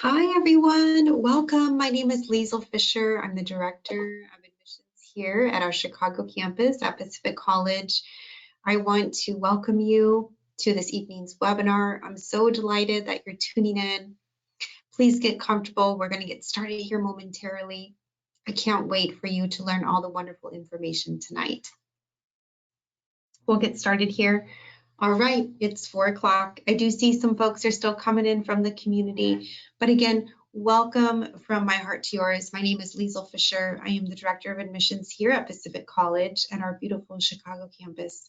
Hi, everyone. Welcome. My name is Liesl Fisher. I'm the Director of Admissions here at our Chicago campus at Pacific College. I want to welcome you to this evening's webinar. I'm so delighted that you're tuning in. Please get comfortable. We're going to get started here momentarily. I can't wait for you to learn all the wonderful information tonight. We'll get started here. All right, it's 4 o'clock. I do see some folks are still coming in from the community, but again, welcome from my heart to yours. My name is Liesl Fisher. I am the Director of Admissions here at Pacific College at our beautiful Chicago campus.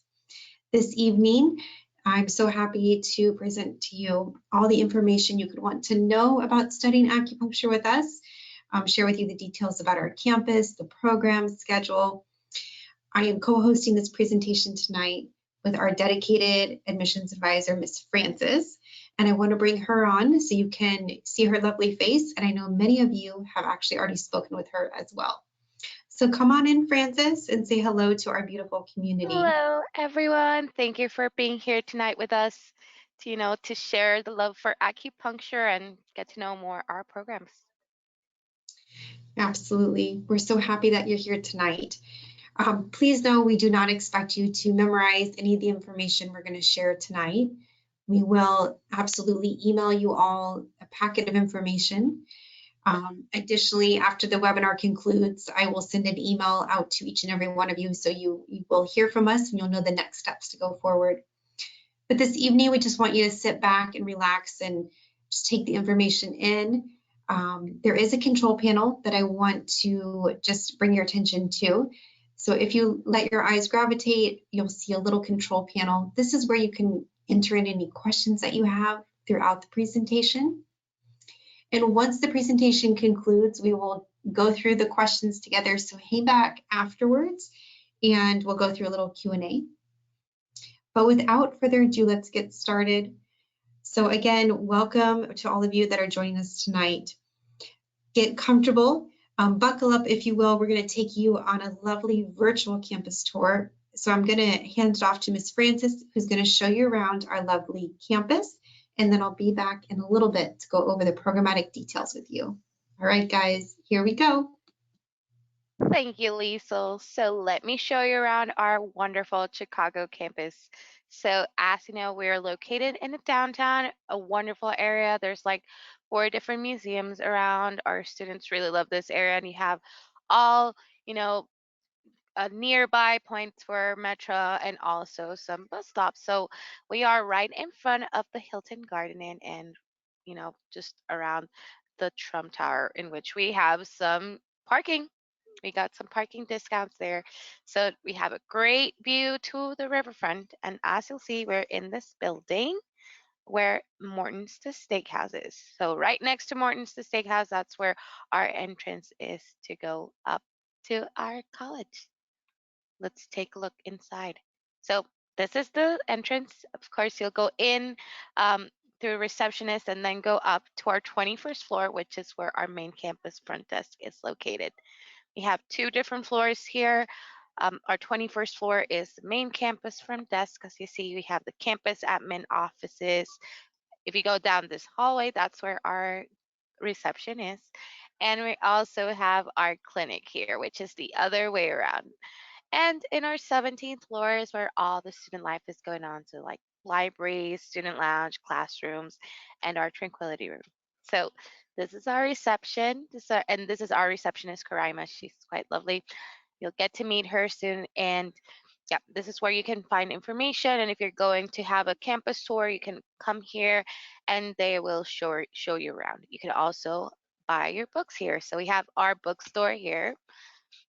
This evening, I'm so happy to present to you all the information you could want to know about studying acupuncture with us, share with you the details about our campus, the program schedule. I am co-hosting this presentation tonight with our dedicated admissions advisor, Miss Frances, and I want to bring her on so you can see her lovely face, and I know many of you have actually already spoken with her as well. So come on in, Frances, and say hello to our beautiful community. Hello, everyone. Thank you for being here tonight with us to share the love for acupuncture and get to know more our programs. Absolutely. We're so happy that you're here tonight. Please know we do not expect you to memorize any of the information we're going to share tonight. We will absolutely email you all a packet of information. Additionally, after the webinar concludes, I will send an email out to each and every one of you so you will hear from us and you'll know the next steps to go forward. But this evening, we just want you to sit back and relax and just take the information in. There is a control panel that I want to just bring your attention to. So if you let your eyes gravitate, you'll see a little control panel. This is where you can enter in any questions that you have throughout the presentation. And once the presentation concludes, we will go through the questions together. So hang back afterwards and we'll go through a little Q&A. But without further ado, let's get started. So again, welcome to all of you that are joining us tonight. Get comfortable, buckle up if you will. We're going to take you on a lovely virtual campus tour. So I'm going to hand it off to Miss Frances, who's going to show you around our lovely campus. And then I'll be back in a little bit to go over the programmatic details with you. All right, guys, here we go. Thank you, Liesl. So let me show you around our wonderful Chicago campus. So as you know, we're located in the downtown, a wonderful area. There's like 4 different museums around. Our students really love this area, and you have all, nearby points for metro and also some bus stops. So we are right in front of the Hilton Garden Inn and, just around the Trump Tower, in which we have some parking. We got some parking discounts there. So we have a great view to the riverfront. And as you'll see, we're in this building where Morton's the Steakhouse is. So right next to Morton's the Steakhouse, that's where our entrance is to go up to our college. Let's take a look inside. So this is the entrance. Of course, you'll go in through receptionist and then go up to our 21st floor, which is where our main campus front desk is located. We have 2 different floors here. Our 21st floor is the main campus front desk. As you see, we have the campus admin offices. If you go down this hallway, that's where our reception is. And we also have our clinic here, which is the other way around. And in our 17th floor is where all the student life is going on. So like libraries, student lounge, classrooms, and our tranquility room. So this is our reception. This is our receptionist, Karaima. She's quite lovely. You'll get to meet her soon. And yeah, this is where you can find information. And if you're going to have a campus tour, you can come here and they will show you around. You can also buy your books here. So we have our bookstore here.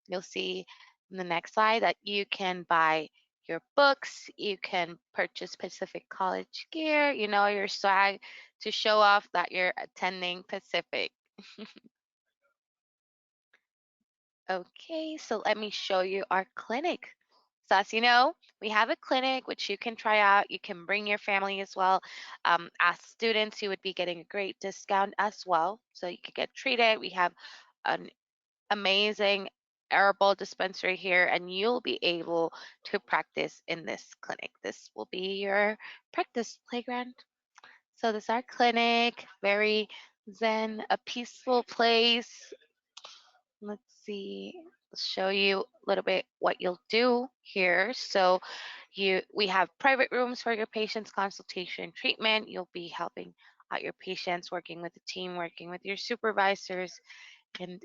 You'll see in the next slide that you can buy your books, you can purchase Pacific College gear, your swag to show off that you're attending Pacific. Okay, so let me show you our clinic. So as you know, we have a clinic which you can try out. You can bring your family as well. As students, you would be getting a great discount as well. So you could get treated. We have an amazing herbal dispensary here, and you'll be able to practice in this clinic. This will be your practice playground. So this is our clinic, very Zen, a peaceful place. Let's see, show you a little bit what you'll do here. So we have private rooms for your patients, consultation, treatment. You'll be helping out your patients, working with the team, working with your supervisors, and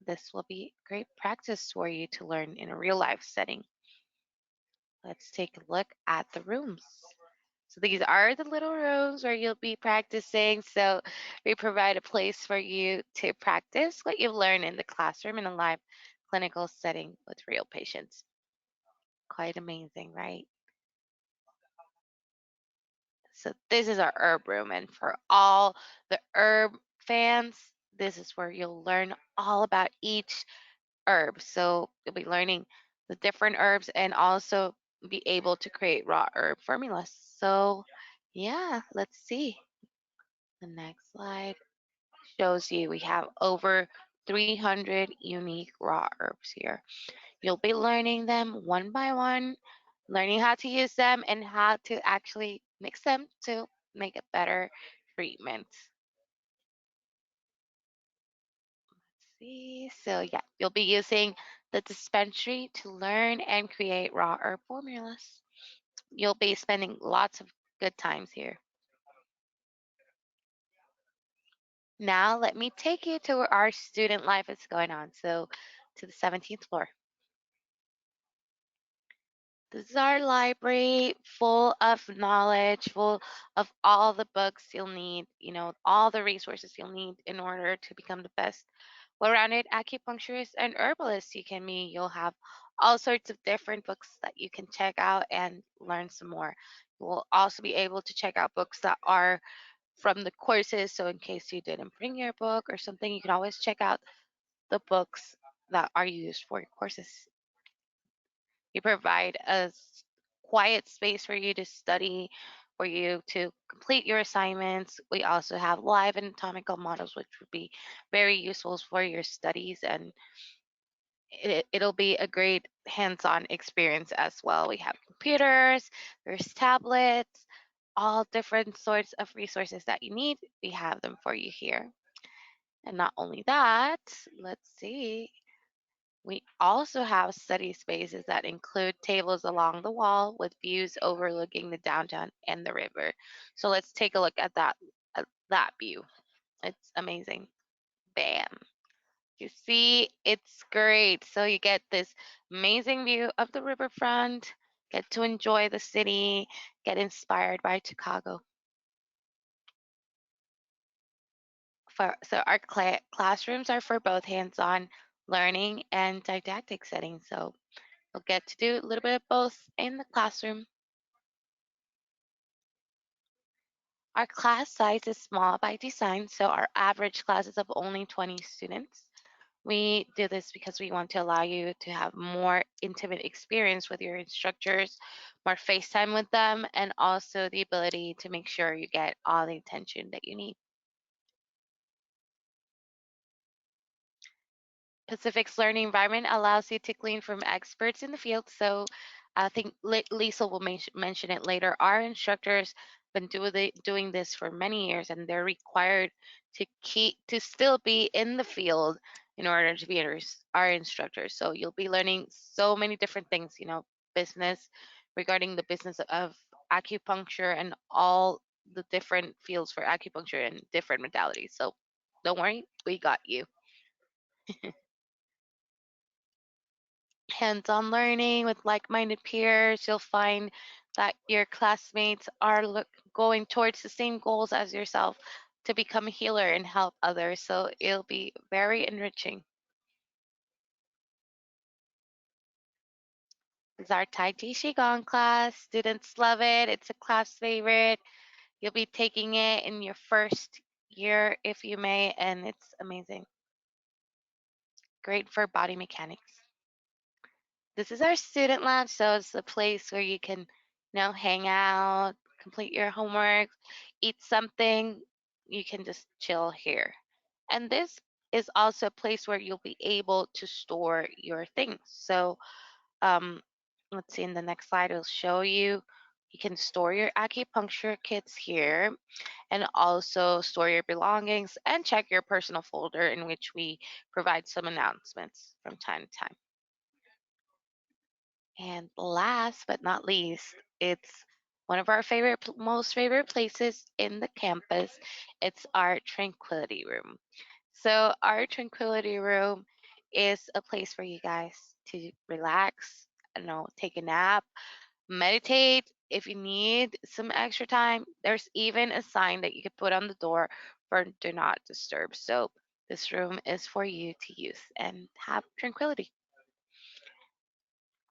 this will be great practice for you to learn in a real life setting. Let's take a look at the rooms. So these are the little rooms where you'll be practicing. So we provide a place for you to practice what you've learned in the classroom in a live clinical setting with real patients. Quite amazing, right? So this is our herb room, and for all the herb fans, this is where you'll learn all about each herb. So you'll be learning the different herbs and also be able to create raw herb formulas. So yeah, let's see. The next slide shows you we have over 300 unique raw herbs here. You'll be learning them one by one, learning how to use them and how to actually mix them to make a better treatment. Let's see, so yeah, you'll be using the dispensary to learn and create raw herb formulas. You'll be spending lots of good times here. Now let me take you to where our student life is going on. So to the 17th floor. This is our library full of knowledge, full of all the books you'll need, all the resources you'll need in order to become the best well-rounded acupuncturist and herbalist you can be. You'll have all sorts of different books that you can check out and learn some more. You will also be able to check out books that are from the courses. So in case you didn't bring your book or something, you can always check out the books that are used for your courses. We provide a quiet space for you to study, for you to complete your assignments. We also have live anatomical models, which would be very useful for your studies, and it'll be a great hands-on experience as well. We have computers, there's tablets, all different sorts of resources that you need. We have them for you here. And not only that, let's see. We also have study spaces that include tables along the wall with views overlooking the downtown and the river. So let's take a look at that view. It's amazing. Bam. You see, it's great. So you get this amazing view of the riverfront, get to enjoy the city, get inspired by Chicago. So our classrooms are for both hands-on learning and didactic settings. So you'll get to do a little bit of both in the classroom. Our class size is small by design, so our average class is of only 20 students. We do this because we want to allow you to have more intimate experience with your instructors, more face time with them, and also the ability to make sure you get all the attention that you need. Pacific's learning environment allows you to glean from experts in the field. So I think Lisa will mention it later. Our instructors been doing this for many years, and they're required to still be in the field in order to be our instructors. So you'll be learning so many different things, business regarding the business of acupuncture and all the different fields for acupuncture and different modalities. So don't worry, we got you. Hands-on learning with like-minded peers, you'll find that your classmates are going towards the same goals as yourself to become a healer and help others. So it'll be very enriching. This is our Tai Chi Qigong class. Students love it. It's a class favorite. You'll be taking it in your first year, if you may, and it's amazing. Great for body mechanics. This is our student lab, so it's a place where you can, hang out, complete your homework, eat something. You can just chill here. And this is also a place where you'll be able to store your things. So let's see, in the next slide, it'll show you You can store your acupuncture kits here and also store your belongings and check your personal folder in which we provide some announcements from time to time. And last but not least, it's one of our most favorite places in the campus. It's our tranquility room. So our tranquility room is a place for you guys to relax, take a nap, meditate. If you need some extra time, there's even a sign that you could put on the door for do not disturb. So this room is for you to use and have tranquility.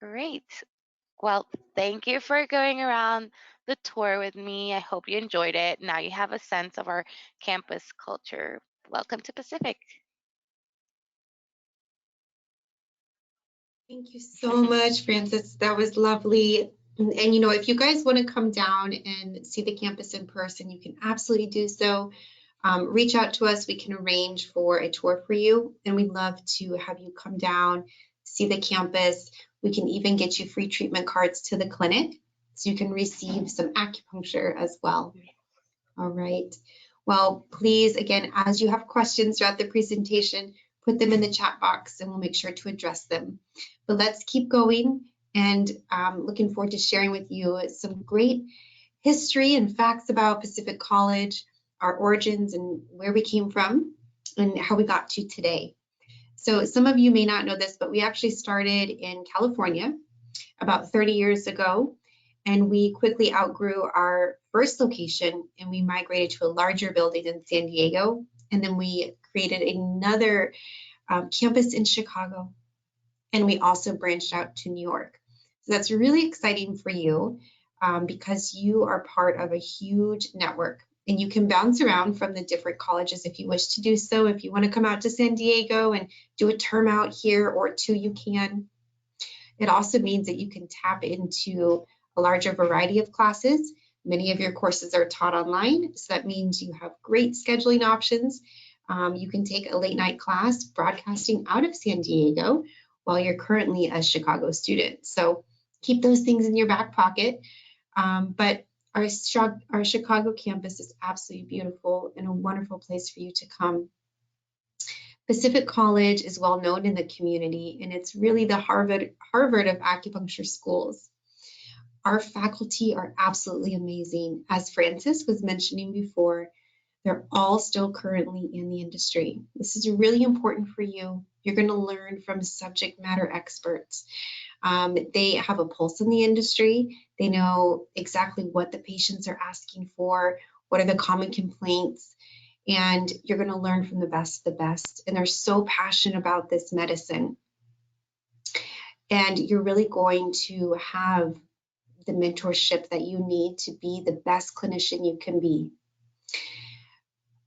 Great. Well, thank you for going around the tour with me. I hope you enjoyed it. Now you have a sense of our campus culture. Welcome to Pacific. Thank you so much, Francis. That was lovely. And, if you guys want to come down and see the campus in person, you can absolutely do so. Reach out to us. We can arrange for a tour for you, and we'd love to have you come down, see the campus. We can even get you free treatment cards to the clinic, so you can receive some acupuncture as well. All right. Well, please, again, as you have questions throughout the presentation, put them in the chat box and we'll make sure to address them. But let's keep going, and looking forward to sharing with you some great history and facts about Pacific College, our origins and where we came from and how we got to today. So some of you may not know this, but we actually started in California about 30 years ago, and we quickly outgrew our first location and we migrated to a larger building in San Diego, and then we created another campus in Chicago, and we also branched out to New York. So that's really exciting for you because you are part of a huge network, and you can bounce around from the different colleges if you wish to do so. If you want to come out to San Diego and do a term out here or two, you can. It also means that you can tap into a larger variety of classes. Many of your courses are taught online, so that means you have great scheduling options. You can take a late night class broadcasting out of San Diego while you're currently a Chicago student. So keep those things in your back pocket. But our Chicago campus is absolutely beautiful and a wonderful place for you to come. Pacific College is well known in the community, and it's really the Harvard of acupuncture schools. Our faculty are absolutely amazing. As Francis was mentioning before, they're all still currently in the industry. This is really important for you. You're going to learn from subject matter experts. They have a pulse in the industry. They know exactly what the patients are asking for, what are the common complaints, and you're going to learn from the best of the best. And they're so passionate about this medicine. And you're really going to have the mentorship that you need to be the best clinician you can be.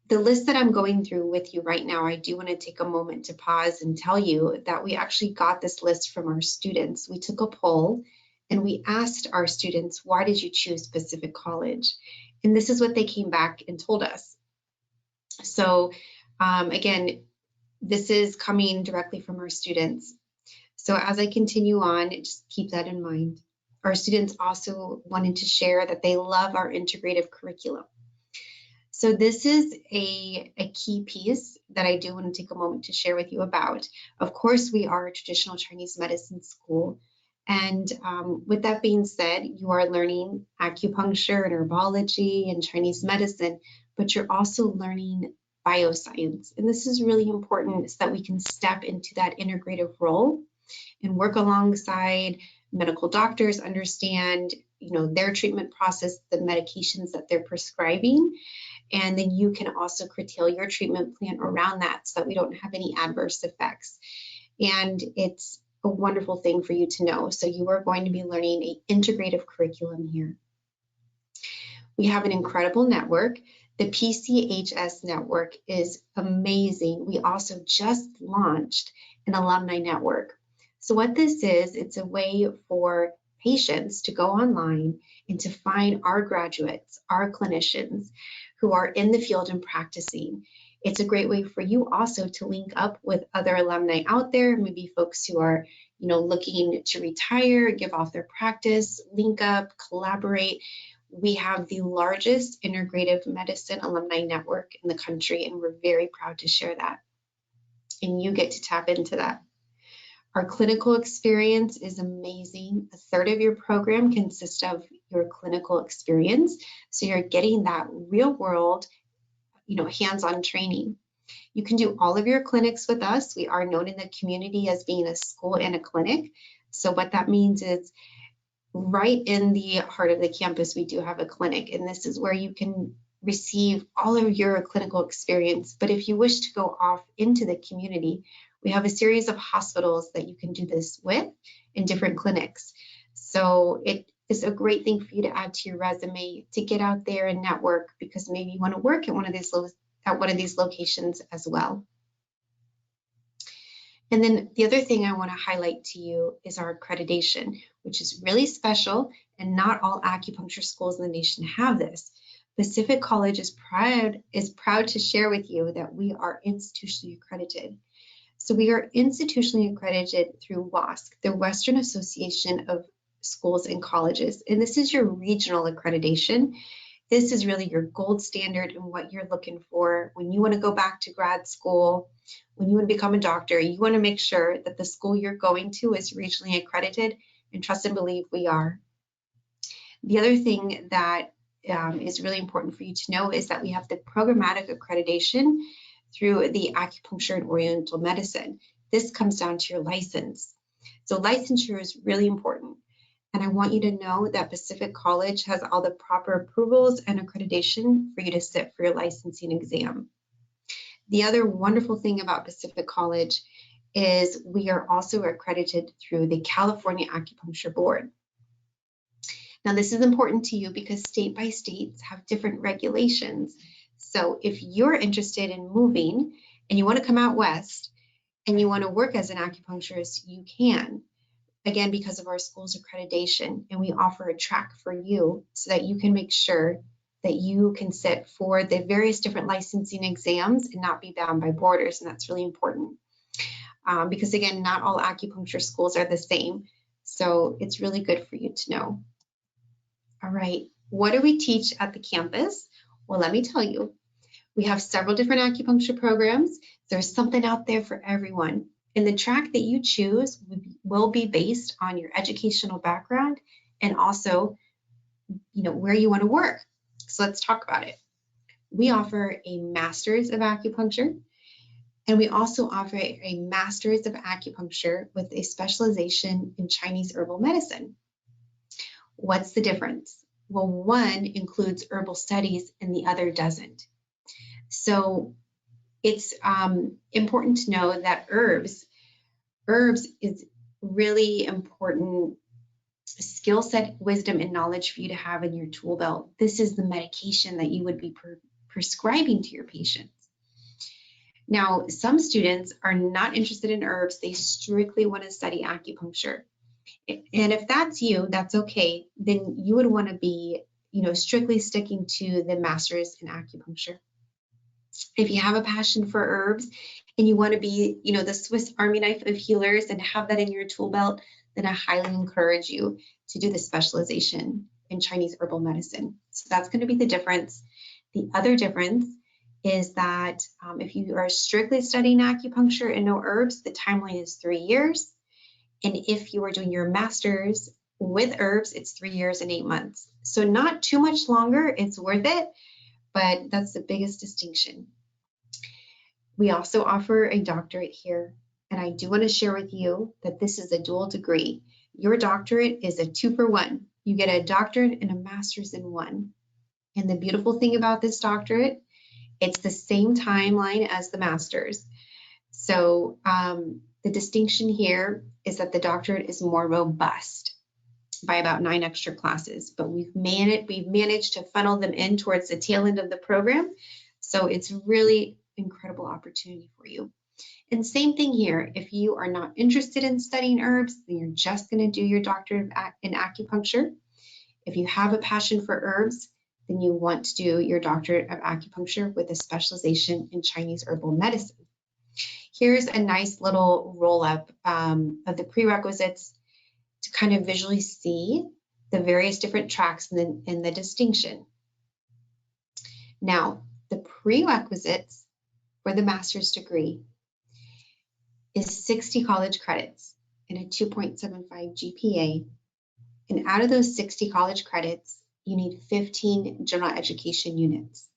The list that I'm going through with you right now, I do want to take a moment to pause and tell you that we actually got this list from our students. We took a poll and we asked our students, why did you choose Pacific College? And this is what they came back and told us. So again, this is coming directly from our students. So as I continue on, just keep that in mind. Our students also wanted to share that they love our integrative curriculum. So this is a key piece that I do want to take a moment to share with you about. Of course, we are a traditional Chinese medicine school. And with that being said, you are learning acupuncture and herbology and Chinese medicine, but you're also learning bioscience. And this is really important so that we can step into that integrative role and work alongside medical doctors, understand, their treatment process, the medications that they're prescribing. And then you can also curtail your treatment plan around that so that we don't have any adverse effects. And it's a wonderful thing for you to know. So you are going to be learning an integrative curriculum here. We have an incredible network. The PCHS network is amazing. We also just launched an alumni network. So what this is, it's a way for patients to go online and to find our graduates, our clinicians who are in the field and practicing. It's a great way for you also to link up with other alumni out there, maybe folks who are looking to retire, give off their practice, link up, collaborate. We have the largest integrative medicine alumni network in the country, and we're very proud to share that. And you get to tap into that. Our clinical experience is amazing. A third of your program consists of your clinical experience. So you're getting that real world, hands-on training. You can do all of your clinics with us. We are known in the community as being a school and a clinic. So what that means is right in the heart of the campus, we do have a clinic, and this is where you can receive all of your clinical experience. But if you wish to go off into the community, we have a series of hospitals that you can do this with in different clinics. So it is a great thing for you to add to your resume, to get out there and network, because maybe you want to work at one of these locations as well. And then the other thing I want to highlight to you is our accreditation, which is really special, and not all acupuncture schools in the nation have this. Pacific College is proud to share with you that we are institutionally accredited. So we are institutionally accredited through WASC, the Western Association of Schools and Colleges, and this is your regional accreditation. This is really your gold standard and what you're looking for when you want to go back to grad school, when you want to become a doctor. You want to make sure that the school you're going to is regionally accredited, and trust and believe we are. The other thing that is really important for you to know is that we have the programmatic accreditation through the acupuncture and oriental medicine. This comes down to your license. So licensure is really important. And I want you to know that Pacific College has all the proper approvals and accreditation for you to sit for your licensing exam. The other wonderful thing about Pacific College is we are also accredited through the California Acupuncture Board. Now, this is important to you because state by states have different regulations. So if you're interested in moving and you want to come out west and you want to work as an acupuncturist, you can. Again, because of our school's accreditation, and we offer a track for you so that you can make sure that you can sit for the various different licensing exams and not be bound by borders, and that's really important. Because again, not all acupuncture schools are the same, so it's really good for you to know. All right, what do we teach at the campus? Well, let me tell you, we have several different acupuncture programs. There's something out there for everyone. And the track that you choose will be based on your educational background and also, where you want to work. So let's talk about it. We offer a master's of acupuncture, and we also offer a master's of acupuncture with a specialization in Chinese herbal medicine. What's the difference? Well, one includes herbal studies and the other doesn't. So it's important to know that herbs is really important skill set, wisdom, and knowledge for you to have in your tool belt. This is the medication that you would be prescribing to your patients. Now, some students are not interested in herbs. They strictly want to study acupuncture. And if that's you, that's okay. Then you would want to be, strictly sticking to the master's in acupuncture. If you have a passion for herbs and you want to be, the Swiss Army knife of healers and have that in your tool belt, then I highly encourage you to do the specialization in Chinese herbal medicine. So that's going to be the difference. The other difference is that if you are strictly studying acupuncture and no herbs, the timeline is 3 years. And if you are doing your master's with herbs, it's 3 years and 8 months. So not too much longer, it's worth it, but that's the biggest distinction. We also offer a doctorate here, and I do want to share with you that this is a dual degree. Your doctorate is a 2-for-1. You get a doctorate and a master's in one. And the beautiful thing about this doctorate, it's the same timeline as the master's. So the distinction here is that the doctorate is more robust by about 9 extra classes, but we've managed to funnel them in towards the tail end of the program. So it's really incredible opportunity for you. And same thing here, if you are not interested in studying herbs, then you're just going to do your doctorate in acupuncture. If you have a passion for herbs, then you want to do your doctorate of acupuncture with a specialization in Chinese herbal medicine. Here's a nice little roll-up of the prerequisites to kind of visually see the various different tracks and the distinction. Now, the prerequisites for the master's degree is 60 college credits and a 2.75 GPA. And out of those 60 college credits, you need 15 general education units.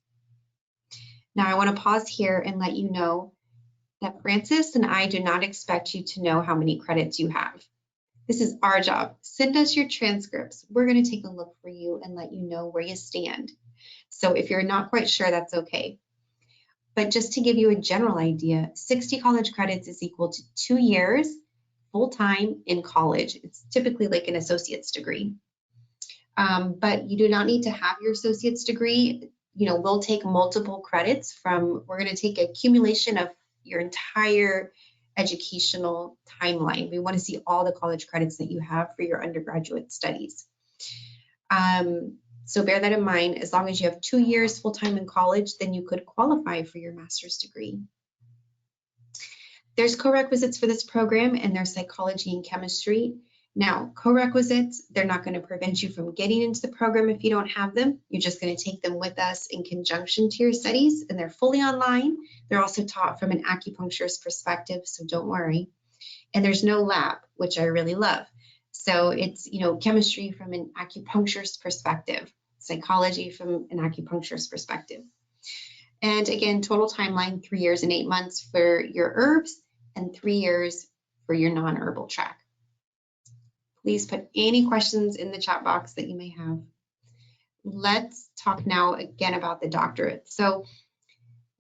Now, I want to pause here and let you know that Francis and I do not expect you to know how many credits you have. This is our job. Send us your transcripts. We're going to take a look for you and let you know where you stand. So if you're not quite sure, that's okay. But just to give you a general idea, 60 college credits is equal to 2 years full-time in college. It's typically like an associate's degree. But you do not need to have your associate's degree. You know, we'll take multiple credits we're going to take accumulation of your entire educational timeline. We want to see all the college credits that you have for your undergraduate studies. So bear that in mind. As long as you have 2 years full-time in college, then you could qualify for your master's degree. There's co-requisites for this program, and there's psychology and chemistry. Now, co-requisites, they're not going to prevent you from getting into the program if you don't have them. You're just going to take them with us in conjunction to your studies, and they're fully online. They're also taught from an acupuncturist perspective, so don't worry. And there's no lab, which I really love. So it's, you know, chemistry from an acupuncturist perspective, psychology from an acupuncturist perspective. And again, total timeline, 3 years and 8 months for your herbs and 3 years for your non-herbal track. Please put any questions in the chat box that you may have. Let's talk now again about the doctorate. So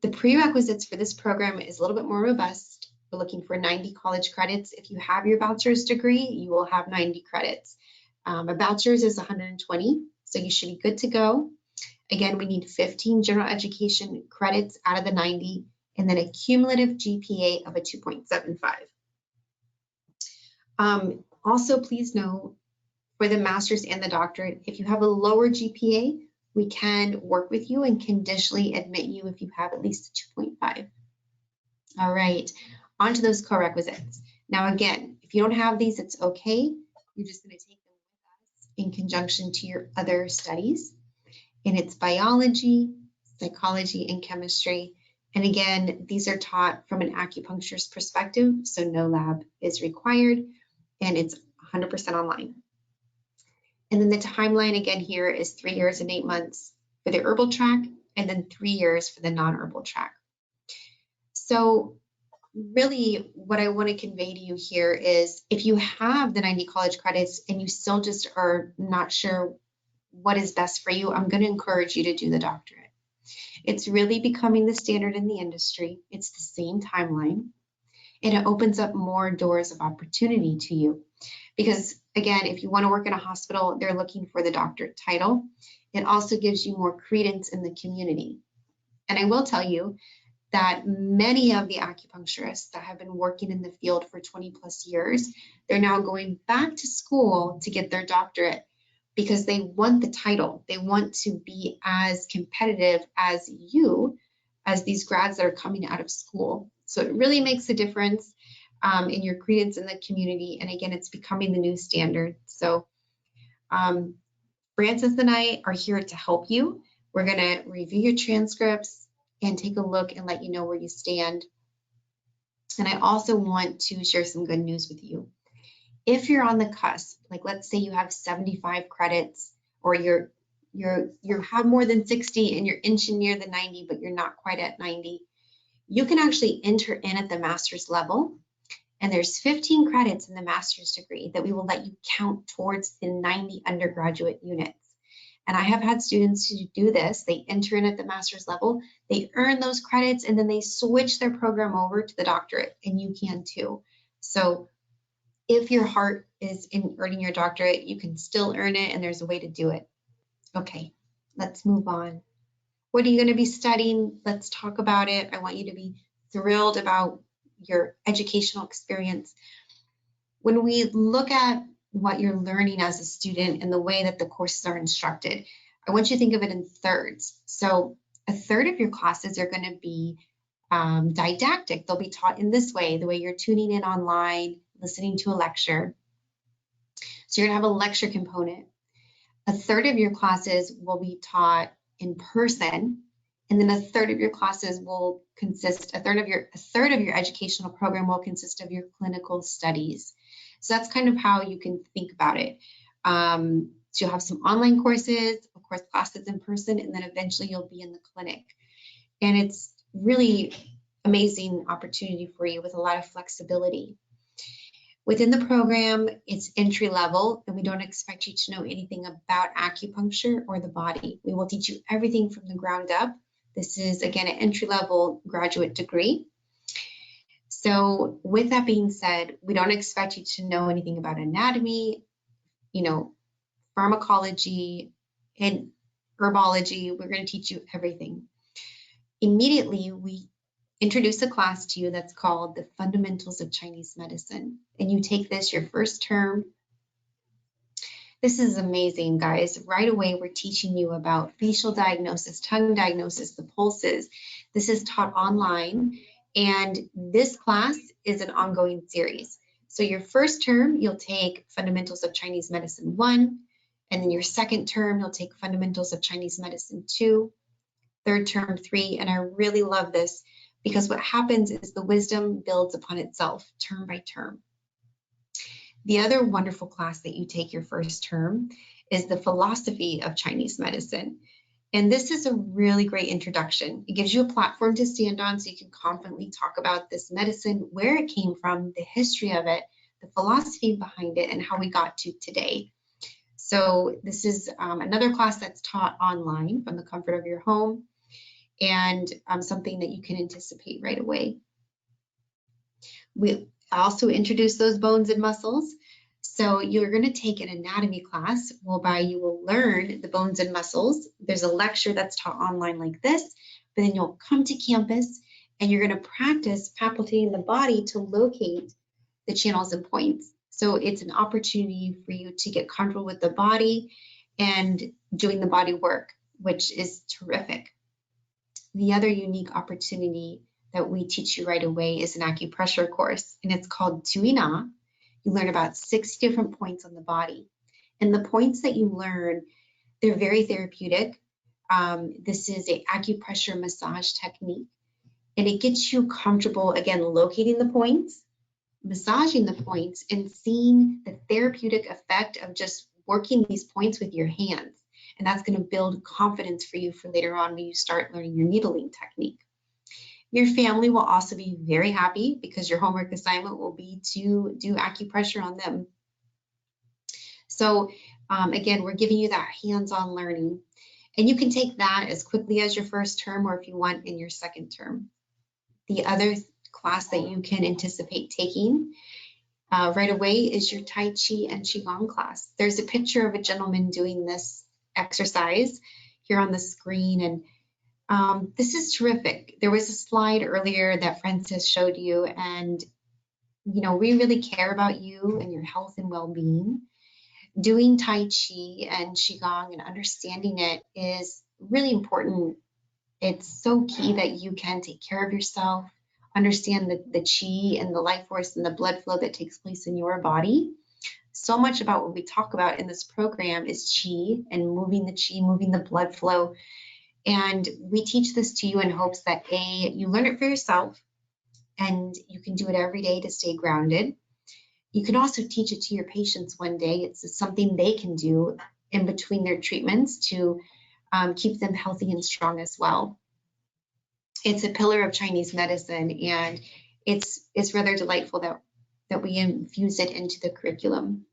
the prerequisites for this program is a little bit more robust. We're looking for 90 college credits. If you have your bachelor's degree, you will have 90 credits. A bachelor's is 120, so you should be good to go. Again, we need 15 general education credits out of the 90, and then a cumulative GPA of a 2.75. Also, please know for the master's and the doctorate, if you have a lower GPA, we can work with you and conditionally admit you if you have at least a 2.5. All right, on to those co-requisites. Now, again, if you don't have these, it's okay. You're just going to take them with us in conjunction to your other studies. And it's biology, psychology, and chemistry. And again, these are taught from an acupuncturist perspective, so no lab is required, and it's 100% online. And then the timeline again here is 3 years and 8 months for the herbal track, and then 3 years for the non-herbal track. So really what I want to convey to you here is if you have the 90 college credits and you still just are not sure what is best for you, I'm going to encourage you to do the doctorate. It's really becoming the standard in the industry. It's the same timeline, and it opens up more doors of opportunity to you. Because again, if you want to work in a hospital, they're looking for the doctorate title. It also gives you more credence in the community. And I will tell you that many of the acupuncturists that have been working in the field for 20 plus years, they're now going back to school to get their doctorate because they want the title. They want to be as competitive as these grads that are coming out of school. So it really makes a difference in your credence in the community. And again, it's becoming the new standard. So Francis and I are here to help you. We're going to review your transcripts and take a look and let you know where you stand. And I also want to share some good news with you. If you're on the cusp, like let's say you have 75 credits, or you have more than 60 and you're inching near the 90, but you're not quite at 90, you can actually enter in at the master's level. And there's 15 credits in the master's degree that we will let you count towards the 90 undergraduate units. And I have had students who do this. They enter in at the master's level, they earn those credits, and then they switch their program over to the doctorate, and you can too. So if your heart is in earning your doctorate, you can still earn it, and there's a way to do it. Okay, let's move on. What are you going to be studying? Let's talk about it. I want you to be thrilled about your educational experience. When we look at what you're learning as a student and the way that the courses are instructed, I want you to think of it in thirds. So a third of your classes are going to be didactic. They'll be taught in this way, the way you're tuning in online, listening to a lecture. So you're gonna have a lecture component. A third of your classes will be taught in person, and then a third of your classes will consist, a third of your educational program will consist of your clinical studies. So that's kind of how you can think about it. So you'll have some online courses, of course, classes in person, and then eventually you'll be in the clinic. And it's really amazing opportunity for you with a lot of flexibility. Within the program, it's entry level, and we don't expect you to know anything about acupuncture or the body. We will teach you everything from the ground up. This is, again, an entry level graduate degree. So with that being said, we don't expect you to know anything about anatomy, pharmacology, and herbology. We're going to teach you everything. Immediately, we introduce a class to you that's called the Fundamentals of Chinese Medicine. And you take this your first term. This is amazing, guys. Right away, we're teaching you about facial diagnosis, tongue diagnosis, the pulses. This is taught online, and this class is an ongoing series. So your first term, you'll take Fundamentals of Chinese Medicine 1, and then your second term, you'll take Fundamentals of Chinese Medicine 2, third term 3, and I really love this because what happens is the wisdom builds upon itself term by term. The other wonderful class that you take your first term is the Philosophy of Chinese Medicine. And this is a really great introduction. It gives you a platform to stand on so you can confidently talk about this medicine, where it came from, the history of it, the philosophy behind it, and how we got to today. So this is another class that's taught online from the comfort of your home, and something that you can anticipate right away. We also introduce those bones and muscles. So you're going to take an anatomy class whereby you will learn the bones and muscles. There's a lecture that's taught online like this, but then you'll come to campus and you're going to practice palpating the body to locate the channels and points. So it's an opportunity for you to get comfortable with the body and doing the body work, which is terrific. The other unique opportunity that we teach you right away is an acupressure course, and it's called Tuina. You learn about 6 different points on the body. And the points that you learn, they're very therapeutic. This is an acupressure massage technique, and it gets you comfortable, again, locating the points, massaging the points, and seeing the therapeutic effect of just working these points with your hands. And that's going to build confidence for you for later on when you start learning your needling technique. Your family will also be very happy because your homework assignment will be to do acupressure on them. So again, we're giving you that hands-on learning, and you can take that as quickly as your first term or if you want in your second term. The other class that you can anticipate taking right away is your Tai Chi and Qigong class. There's a picture of a gentleman doing this exercise here on the screen, and this is terrific. There was a slide earlier that Francis showed you, and we really care about you and your health and well-being. Doing Tai Chi and Qigong and understanding it is really important. It's so key that you can take care of yourself, understand the Qi and the life force and the blood flow that takes place in your body. So much about what we talk about in this program is Qi and moving the Qi, moving the blood flow. And we teach this to you in hopes that A, you learn it for yourself and you can do it every day to stay grounded. You can also teach it to your patients one day. It's something they can do in between their treatments to keep them healthy and strong as well. It's a pillar of Chinese medicine, and it's rather delightful that we infuse it into the curriculum.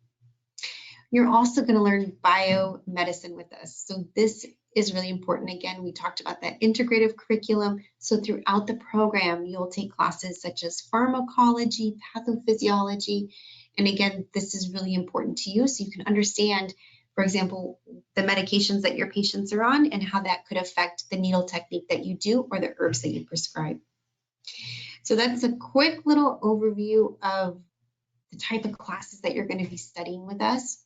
You're also going to learn biomedicine with us. So this is really important. Again, we talked about that integrative curriculum. So throughout the program, you'll take classes such as pharmacology, pathophysiology. And again, this is really important to you so you can understand, for example, the medications that your patients are on and how that could affect the needle technique that you do or the herbs that you prescribe. So that's a quick little overview of the type of classes that you're going to be studying with us.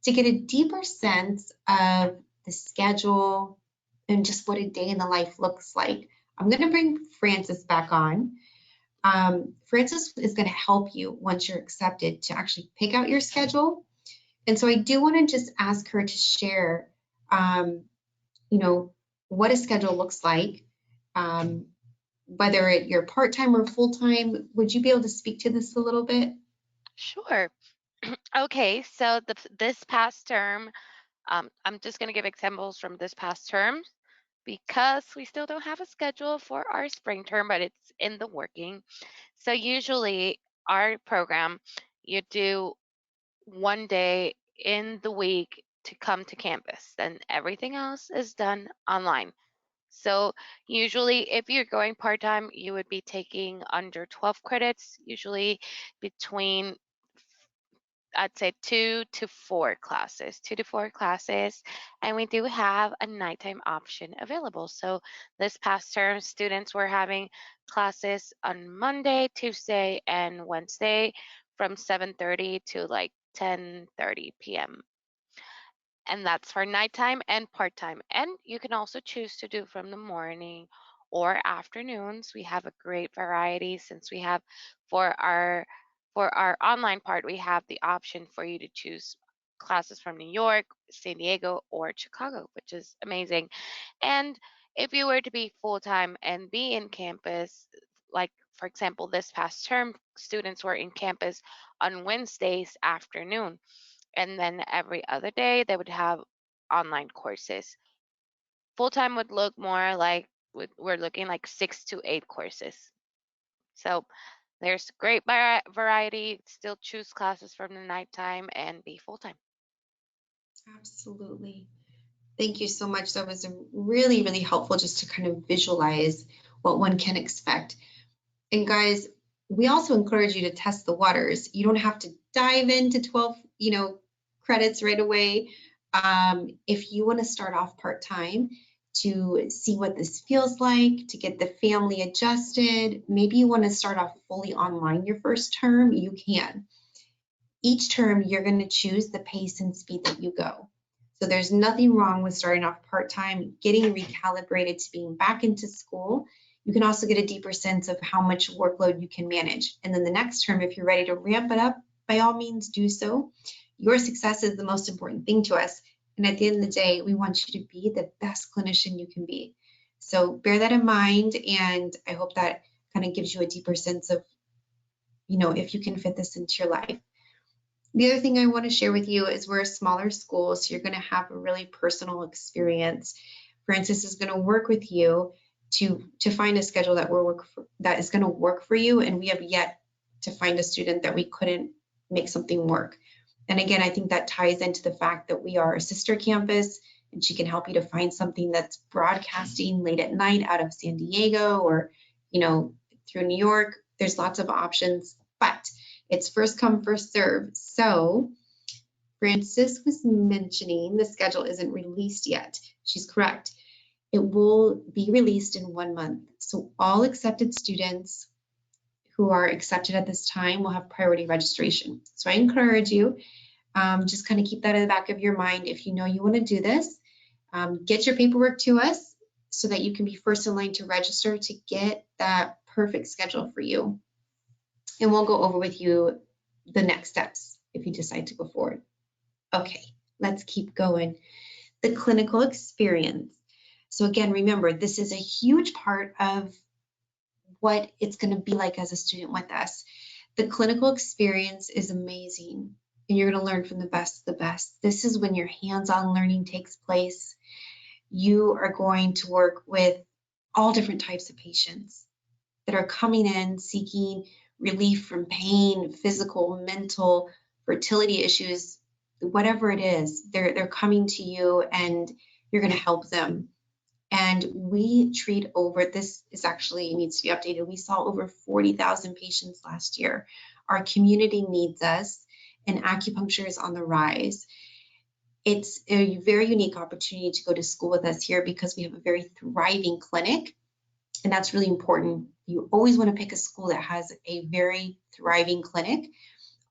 To get a deeper sense of the schedule and just what a day in the life looks like, I'm going to bring Frances back on. Frances is going to help you once you're accepted to actually pick out your schedule. And so I do want to just ask her to share, what a schedule looks like, whether you're part-time or full-time. Would you be able to speak to this a little bit? Sure. Okay, so this past term, I'm just going to give examples from this past term because we still don't have a schedule for our spring term, but it's in the working. So usually our program, you do one day in the week to come to campus, and everything else is done online. So usually if you're going part-time, you would be taking under 12 credits, usually between I'd say 2 to 4 classes, and we do have a nighttime option available. So this past term, students were having classes on Monday, Tuesday, and Wednesday from 7:30 to like 10:30 p.m. And that's for nighttime and part-time. And you can also choose to do from the morning or afternoons. We have a great variety since we have for our online part, we have the option for you to choose classes from New York, San Diego, or Chicago, which is amazing. And if you were to be full-time and be in campus, like for example, this past term, students were in campus on Wednesdays afternoon, and then every other day they would have online courses. Full time would look more like we're looking like 6 to 8 courses. So there's great variety. Still choose classes from the nighttime and be full time. Absolutely. Thank you so much. That was really, really helpful just to kind of visualize what one can expect. And guys, we also encourage you to test the waters. You don't have to dive into 12, credits right away. If you want to start off part-time to see what this feels like, to get the family adjusted, maybe you want to start off fully online your first term, you can. Each term, you're going to choose the pace and speed that you go. So there's nothing wrong with starting off part-time, getting recalibrated to being back into school. You can also get a deeper sense of how much workload you can manage. And then the next term, if you're ready to ramp it up, by all means do so. Your success is the most important thing to us. And at the end of the day, we want you to be the best clinician you can be. So bear that in mind. And I hope that kind of gives you a deeper sense of, if you can fit this into your life. The other thing I want to share with you is we're a smaller school, so you're going to have a really personal experience. Frances is going to work with you to find a schedule that is going to work for you, and we have yet to find a student that we couldn't make something work. And again, I think that ties into the fact that we are a sister campus, and she can help you to find something that's broadcasting late at night out of San Diego or, through New York. There's lots of options, but it's first come, first serve. So Frances was mentioning the schedule isn't released yet. She's correct. It will be released in 1 month. So all accepted students who are accepted at this time will have priority registration. So I encourage you, just kind of keep that in the back of your mind. If you know you want to do this, get your paperwork to us so that you can be first in line to register to get that perfect schedule for you. And we'll go over with you the next steps if you decide to go forward. Okay, let's keep going. The clinical experience. So again, remember, this is a huge part of what it's going to be like as a student with us. The clinical experience is amazing, and you're going to learn from the best of the best. This is when your hands-on learning takes place. You are going to work with all different types of patients that are coming in seeking relief from pain, physical, mental, fertility issues, whatever it is, they're coming to you and you're going to help them. And we treat this is actually needs to be updated. We saw over 40,000 patients last year. Our community needs us, and acupuncture is on the rise. It's a very unique opportunity to go to school with us here because we have a very thriving clinic. And that's really important. You always want to pick a school that has a very thriving clinic.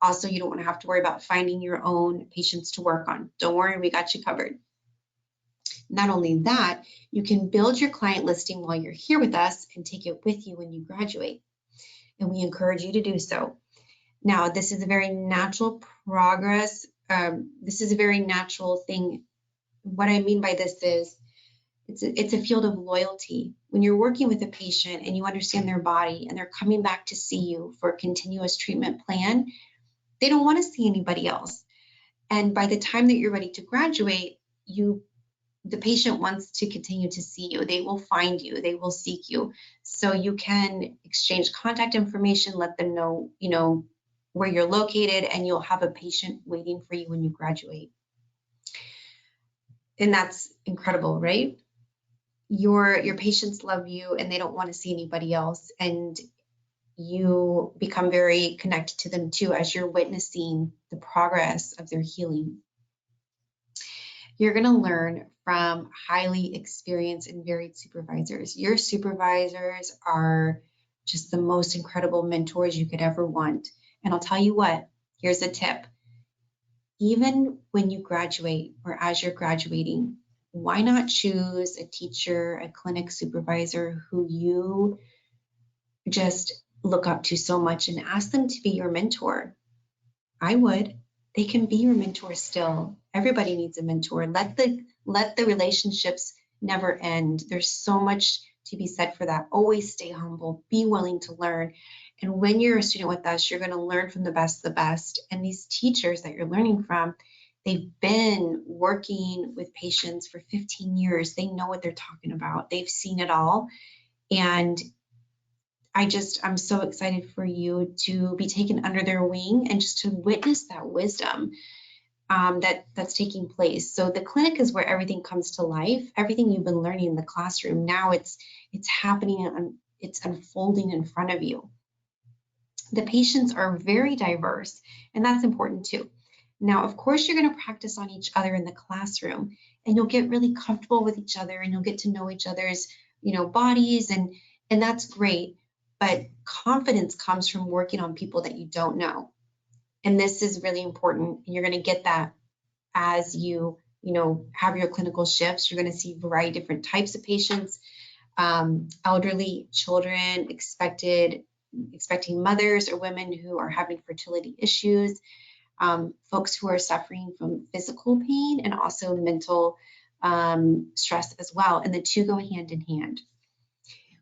Also, you don't want to have to worry about finding your own patients to work on. Don't worry, we got you covered. Not only that, you can build your client listing while you're here with us and take it with you when you graduate. And we encourage you to do so. Now, this is a very natural progress. This is a very natural thing. What I mean by this is it's a field of loyalty. When you're working with a patient and you understand their body and they're coming back to see you for a continuous treatment plan, they don't want to see anybody else. And by the time that you're ready to graduate, the patient wants to continue to see you. They will find you, they will seek you. So you can exchange contact information, let them know, where you're located, and you'll have a patient waiting for you when you graduate. And that's incredible, right? Your patients love you and they don't want to see anybody else. And you become very connected to them too as you're witnessing the progress of their healing. You're going to learn from highly experienced and varied supervisors. Your supervisors are just the most incredible mentors you could ever want. And I'll tell you what, here's a tip. Even when you graduate or as you're graduating, why not choose a teacher, a clinic supervisor who you just look up to so much and ask them to be your mentor? I would. They can be your mentor still. Everybody needs a mentor. Let the relationships never end. There's so much to be said for that. Always stay humble, be willing to learn. And when you're a student with us, you're going to learn from the best of the best. And these teachers that you're learning from, they've been working with patients for 15 years. They know what they're talking about. They've seen it all. And I'm so excited for you to be taken under their wing and just to witness that wisdom that's taking place. So the clinic is where everything comes to life. Everything you've been learning in the classroom, now it's happening and it's unfolding in front of you. The patients are very diverse, and that's important too. Now, of course, you're going to practice on each other in the classroom, and you'll get really comfortable with each other, and you'll get to know each other's, bodies, and that's great. But confidence comes from working on people that you don't know. And this is really important. And you're going to get that as you have your clinical shifts. You're going to see a variety of different types of patients, elderly, children, expecting mothers or women who are having fertility issues, folks who are suffering from physical pain and also mental stress as well. And the two go hand in hand.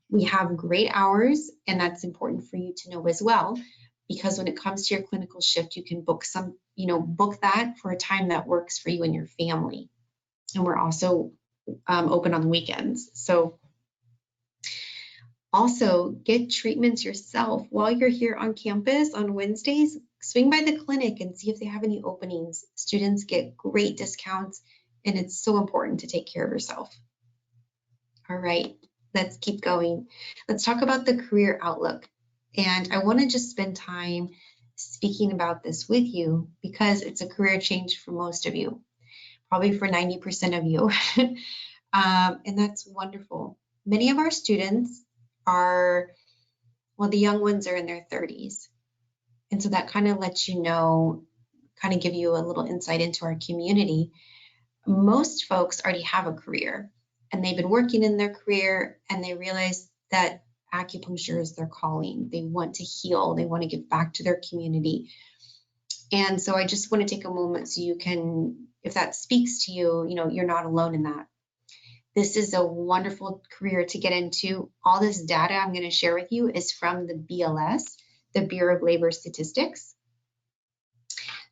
We have great hours, and that's important for you to know as well, because when it comes to your clinical shift, you can book that for a time that works for you and your family. And we're also open on the weekends. So also get treatments yourself while you're here on campus on Wednesdays. Swing by the clinic and see if they have any openings. Students get great discounts, and it's so important to take care of yourself. All right. Let's keep going. Let's talk about the career outlook. And I want to just spend time speaking about this with you because it's a career change for most of you, probably for 90% of you. And that's wonderful. Many of our students the young ones are in their 30s. And so that kind of lets you know, kind of give you a little insight into our community. Most folks already have a career, and they've been working in their career, and they realize that acupuncture is their calling. They want to heal. They want to give back to their community. And so I just want to take a moment so you can, if that speaks to you, you're not alone in that. This is a wonderful career to get into. All this data I'm going to share with you is from the BLS, the Bureau of Labor Statistics.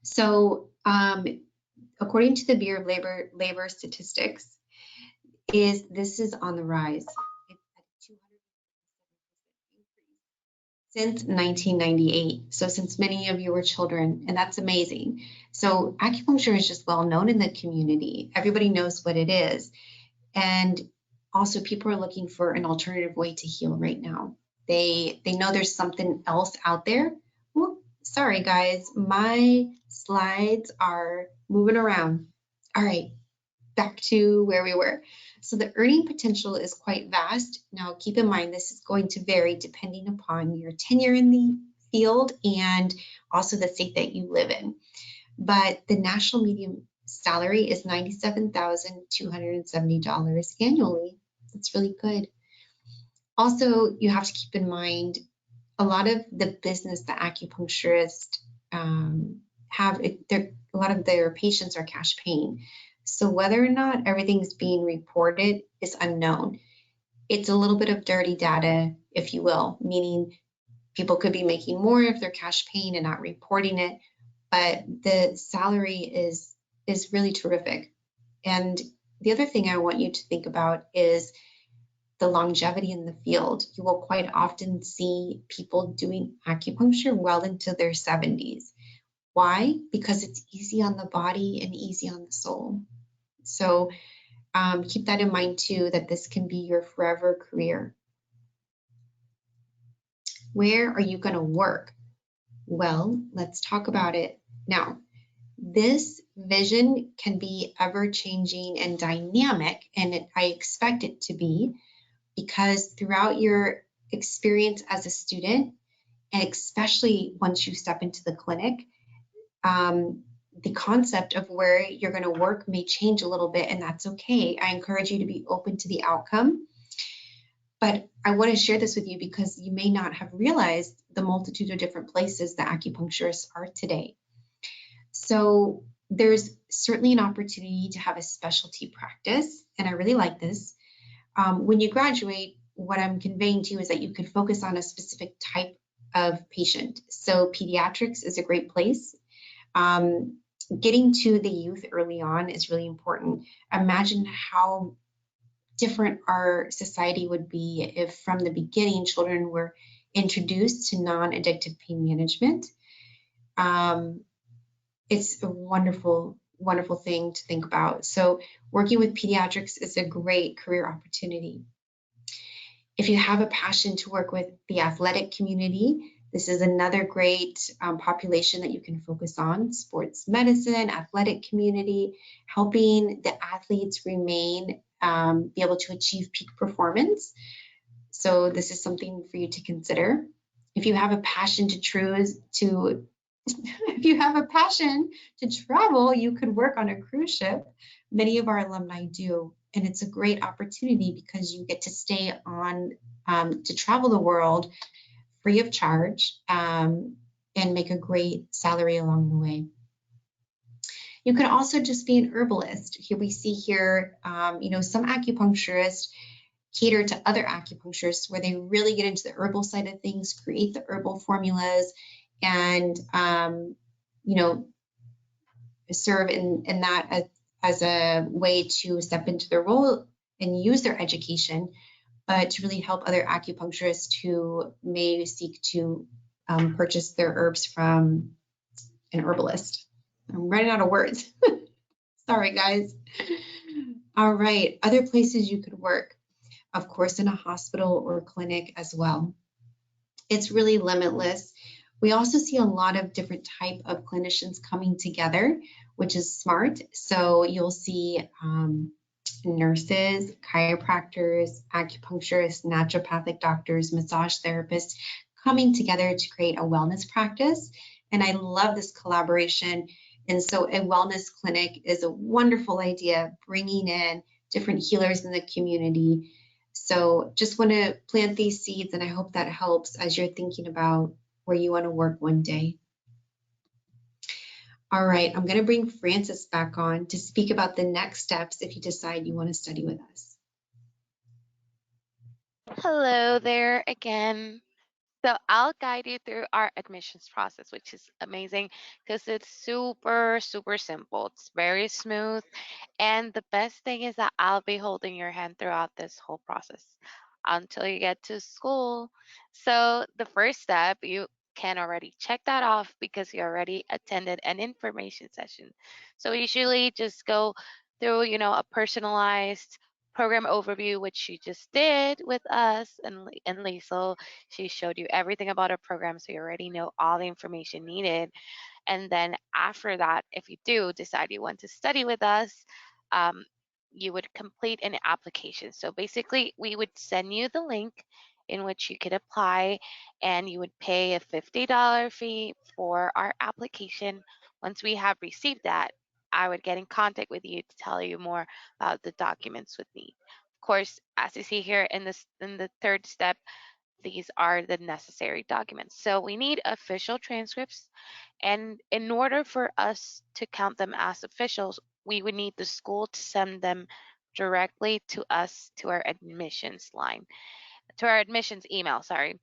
So according to the Bureau of Labor Statistics, this is on the rise. It's at 200% increase since 1998. So since many of you were children, and that's amazing. So acupuncture is just well known in the community. Everybody knows what it is. And also people are looking for an alternative way to heal right now. They know there's something else out there. Whoop, sorry guys, my slides are moving around. All right, back to where we were. So the earning potential is quite vast. Now keep in mind, this is going to vary depending upon your tenure in the field and also the state that you live in. But the national median salary is $97,270 annually. That's really good. Also, you have to keep in mind a lot of the business that acupuncturists have, a lot of their patients are cash paying. So whether or not everything's being reported is unknown. It's a little bit of dirty data, if you will, meaning people could be making more if they're cash paying and not reporting it, but the salary is really terrific. And the other thing I want you to think about is the longevity in the field. You will quite often see people doing acupuncture well into their 70s. Why? Because it's easy on the body and easy on the soul. So keep that in mind too, that this can be your forever career. Where are you going to work? Well, let's talk about it now. This vision can be ever changing and dynamic, and I expect it to be, because throughout your experience as a student, and especially once you step into the clinic, the concept of where you're going to work may change a little bit, and that's okay. I encourage you to be open to the outcome. But I want to share this with you because you may not have realized the multitude of different places that acupuncturists are today. So there's certainly an opportunity to have a specialty practice, and I really like this. When you graduate, what I'm conveying to you is that you could focus on a specific type of patient. So pediatrics is a great place. Getting to the youth early on is really important. Imagine how different our society would be if from the beginning children were introduced to non-addictive pain management. It's a wonderful, wonderful thing to think about. So working with pediatrics is a great career opportunity. If you have a passion to work with the athletic community, this is another great population that you can focus on. Sports medicine, athletic community, helping the athletes remain, be able to achieve peak performance. So this is something for you to consider. If you have a passion if you have a passion to travel, you could work on a cruise ship. Many of our alumni do, and it's a great opportunity because you get to stay on to travel the world free of charge and make a great salary along the way. You could also just be an herbalist. Here we see here, some acupuncturists cater to other acupuncturists where they really get into the herbal side of things, create the herbal formulas, and serve in that as a way to step into their role and use their education, but to really help other acupuncturists who may seek to purchase their herbs from an herbalist. I'm running out of words. Sorry, guys. All right, other places you could work, of course, in a hospital or clinic as well. It's really limitless. We also see a lot of different type of clinicians coming together, which is smart. So you'll see nurses, chiropractors, acupuncturists, naturopathic doctors, massage therapists coming together to create a wellness practice. And I love this collaboration. And so a wellness clinic is a wonderful idea, bringing in different healers in the community. So just want to plant these seeds, and I hope that helps as you're thinking about where you want to work one day. All right, I'm going to bring Frances back on to speak about the next steps if you decide you want to study with us. Hello there again. So I'll guide you through our admissions process, which is amazing because it's super, super simple. It's very smooth. And the best thing is that I'll be holding your hand throughout this whole process until you get to school. So the first step, you can already check that off because you already attended an information session. So usually just go through, a personalized program overview, which she just did with us and Liesel. She showed you everything about our program, so you already know all the information needed. And then after that, if you do decide you want to study with us, you would complete an application. So basically, we would send you the link in which you could apply, and you would pay a $50 fee for our application. Once we have received that, I would get in contact with you to tell you more about the documents with me. Of course, as you see here in the third step, these are the necessary documents. So we need official transcripts, and in order for us to count them as officials, we would need the school to send them directly to us, to our admissions line, to our admissions email, sorry.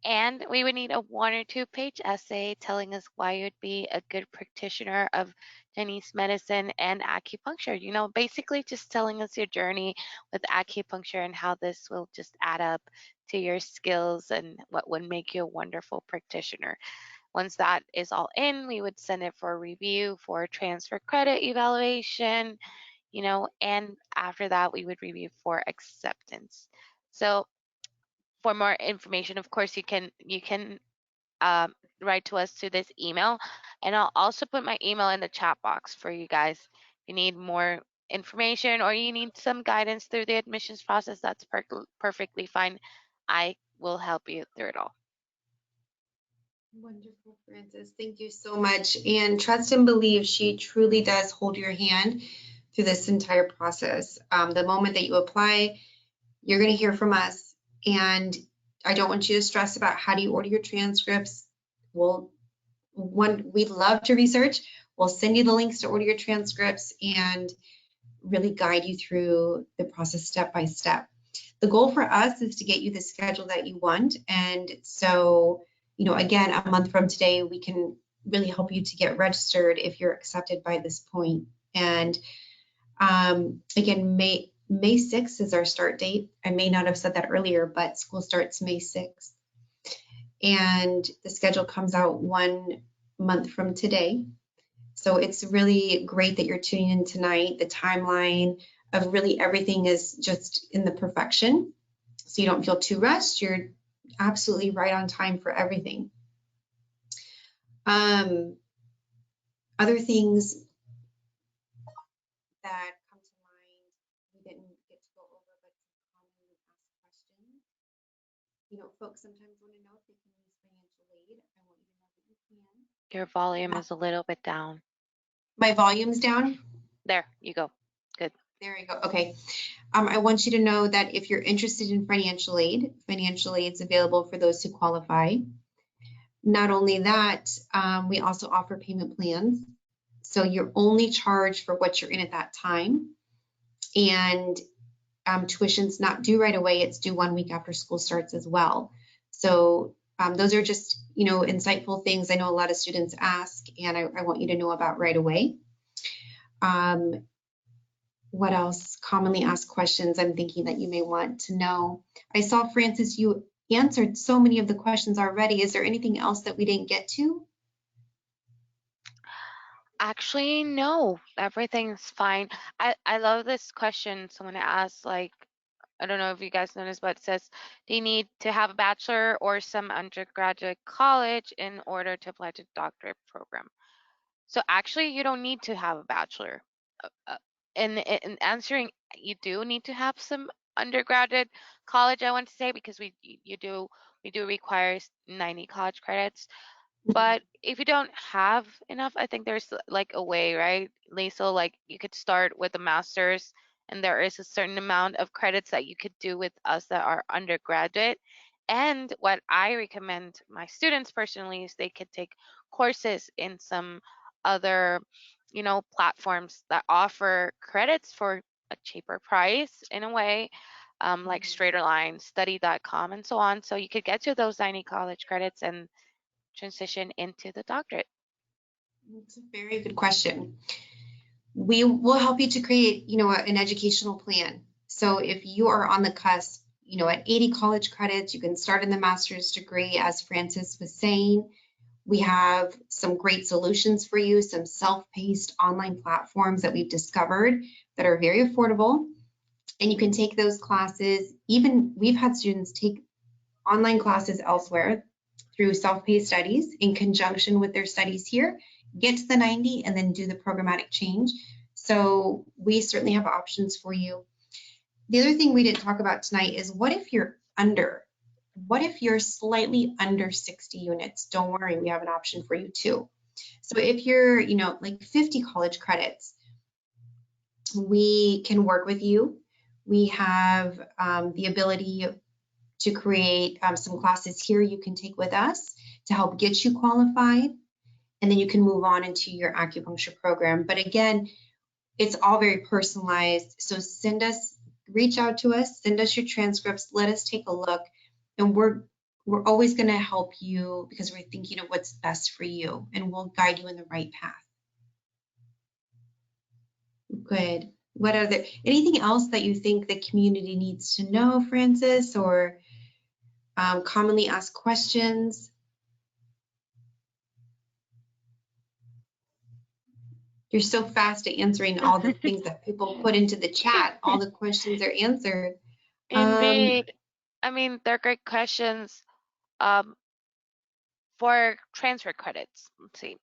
And we would need a 1 or 2 page essay telling us why you'd be a good practitioner of Chinese medicine and acupuncture. You know, basically just telling us your journey with acupuncture and how this will just add up to your skills and what would make you a wonderful practitioner. Once that is all in, we would send it for review for transfer credit evaluation, you know, and after that, we would review for acceptance. So for more information, of course, you can um, write to us to this email, and I'll also put my email in the chat box for you guys. If you need more information or you need some guidance through the admissions process, that's perfectly fine. I will help you through it all. Wonderful, Frances. Thank you so much. And trust and believe, she truly does hold your hand through this entire process. The moment that you apply, you're going to hear from us. And I don't want you to stress about how do you order your transcripts. We'd love to research. We'll send you the links to order your transcripts and really guide you through the process step by step. The goal for us is to get you the schedule that you want. And so, you know, again, a month from today, we can really help you to get registered if you're accepted by this point. And again, May 6th is our start date. I may not have said that earlier, but school starts May 6th. And the schedule comes out 1 month from today. So it's really great that you're tuning in tonight. The timeline of really everything is just in the perfection. So you don't feel too rushed. You're absolutely right on time for everything. Other things that come to mind, we didn't get to go over, but some commonly asked questions. You know, folks sometimes want to know if they can use financial aid. I want you to know that you can. Your volume is a little bit down. My volume's down? There, you go. Good. There you go. Okay. I want you to know that if you're interested in financial aid is available for those who qualify. Not only that, we also offer payment plans. So you're only charged for what you're in at that time. And tuition's not due right away. It's due 1 week after school starts as well. So those are just, you know, insightful things I know a lot of students ask, and I want you to know about right away. What else? Commonly asked questions I'm thinking that you may want to know. I saw, Frances, you answered so many of the questions already. Is there anything else that we didn't get to? Actually, no, everything's fine. I love this question someone asked, like, I don't know if you guys noticed, but it says, do you need to have a bachelor or some undergraduate college in order to apply to doctorate program? So actually, you don't need to have a bachelor. In answering, you do need to have some undergraduate college, I want to say, because we do require 90 college credits. But if you don't have enough, I think there's like a way, right, Lisa? Like you could start with a master's, and there is a certain amount of credits that you could do with us that are undergraduate. And what I recommend my students personally is they could take courses in some other, you know, platforms that offer credits for a cheaper price in a way, like Straighterline, Study.com, and so on. So you could get to those 90 college credits and transition into the doctorate? That's a very good question. We will help you to create, you know, an educational plan. So if you are on the cusp, you know, at 80 college credits, you can start in the master's degree, as Frances was saying. We have some great solutions for you, some self-paced online platforms that we've discovered that are very affordable. And you can take those classes. Even we've had students take online classes elsewhere through self-paced studies in conjunction with their studies here, get to the 90 and then do the programmatic change. So we certainly have options for you. The other thing we didn't talk about tonight is what if you're slightly under 60 units? Don't worry, we have an option for you too. So if you're, like 50 college credits, we can work with you. We have the ability to create some classes here you can take with us to help get you qualified, and then you can move on into your acupuncture program. But again, it's all very personalized. So reach out to us, send us your transcripts, let us take a look, and we're always going to help you because we're thinking of what's best for you, and we'll guide you in the right path. Good. What are there, anything else that you think the community needs to know, Francis, or commonly asked questions? You're so fast at answering all the things that people put into the chat. All the questions are answered. Indeed. I mean, they're great questions. For transfer credits, let's see.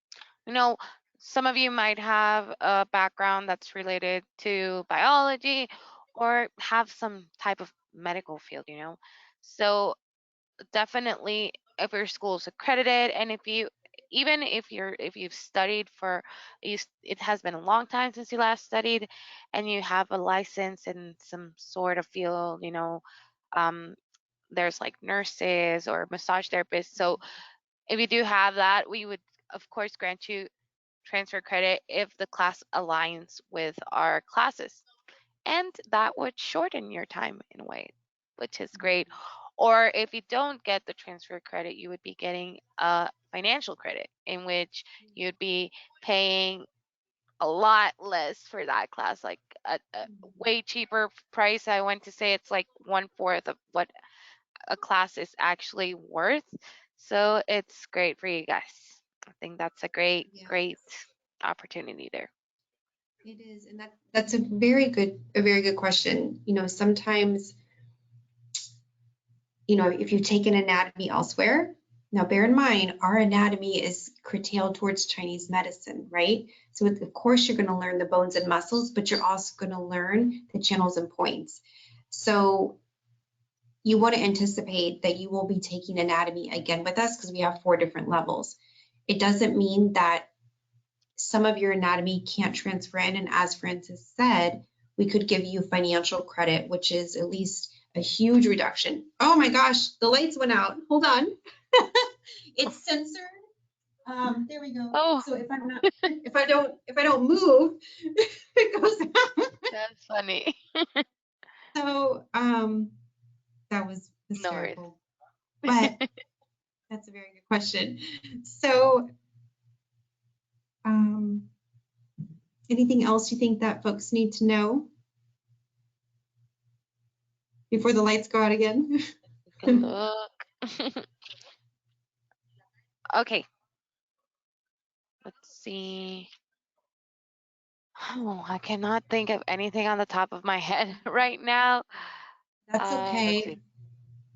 Some of you might have a background that's related to biology or have some type of medical field, So definitely if your school is accredited, and if you've studied it has been a long time since you last studied, and you have a license in some sort of field, there's like nurses or massage therapists. So if you do have that, we would of course grant you transfer credit if the class aligns with our classes, and that would shorten your time in a way, which is great. Or if you don't get the transfer credit, you would be getting a financial credit, in which you'd be paying a lot less for that class, like a way cheaper price. I want to say it's like 1/4 of what a class is actually worth. So it's great for you guys. I think that's a great opportunity there. It is, and that's a very good question. Sometimes, if you take an anatomy elsewhere, now bear in mind, our anatomy is curtailed towards Chinese medicine, right? So of course you're going to learn the bones and muscles, but you're also going to learn the channels and points. So you want to anticipate that you will be taking anatomy again with us because we have 4 different levels. It doesn't mean that some of your anatomy can't transfer in, and as Francis said, we could give you financial credit, which is at least a huge reduction. Oh my gosh, the lights went out. Hold on. It's censored. There we go. Oh. So if I don't move, it goes out. That's funny. So that was hysterical. No worries. But that's a very good question. So anything else you think that folks need to know before the lights go out again? Good look. Okay. Let's see. Oh, I cannot think of anything on the top of my head right now. That's okay. Let's see.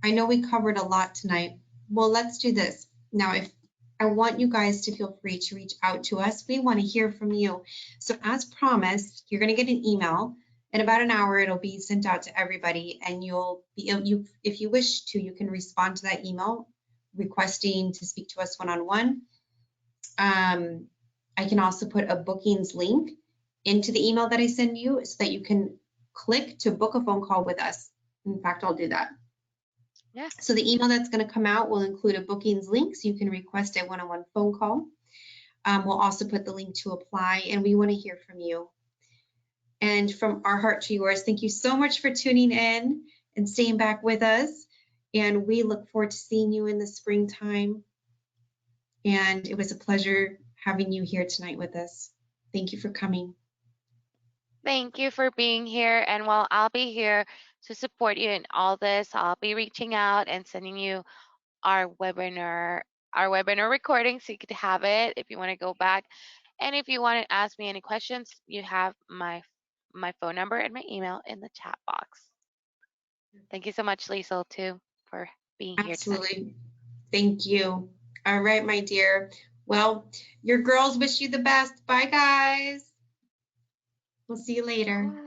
I know we covered a lot tonight. Well, let's do this. Now, if I want you guys to feel free to reach out to us. We want to hear from you. So as promised, you're going to get an email. In about an hour, it'll be sent out to everybody, and if you wish to, you can respond to that email requesting to speak to us one-on-one. I can also put a bookings link into the email that I send you so that you can click to book a phone call with us. In fact, I'll do that. Yeah. So the email that's going to come out will include a bookings link so you can request a one-on-one phone call. We'll also put the link to apply, and we want to hear from you. And from our heart to yours, thank you so much for tuning in and staying back with us. And we look forward to seeing you in the springtime. And it was a pleasure having you here tonight with us. Thank you for coming. Thank you for being here. And while I'll be here to support you in all this, I'll be reaching out and sending you our webinar recording so you could have it if you want to go back. And if you want to ask me any questions, you have my phone number and my email in the chat box. Thank you so much, Liesl, too, for being here tonight. Absolutely. Thank you. All right, my dear. Well, your girls wish you the best. Bye, guys. We'll see you later. Bye.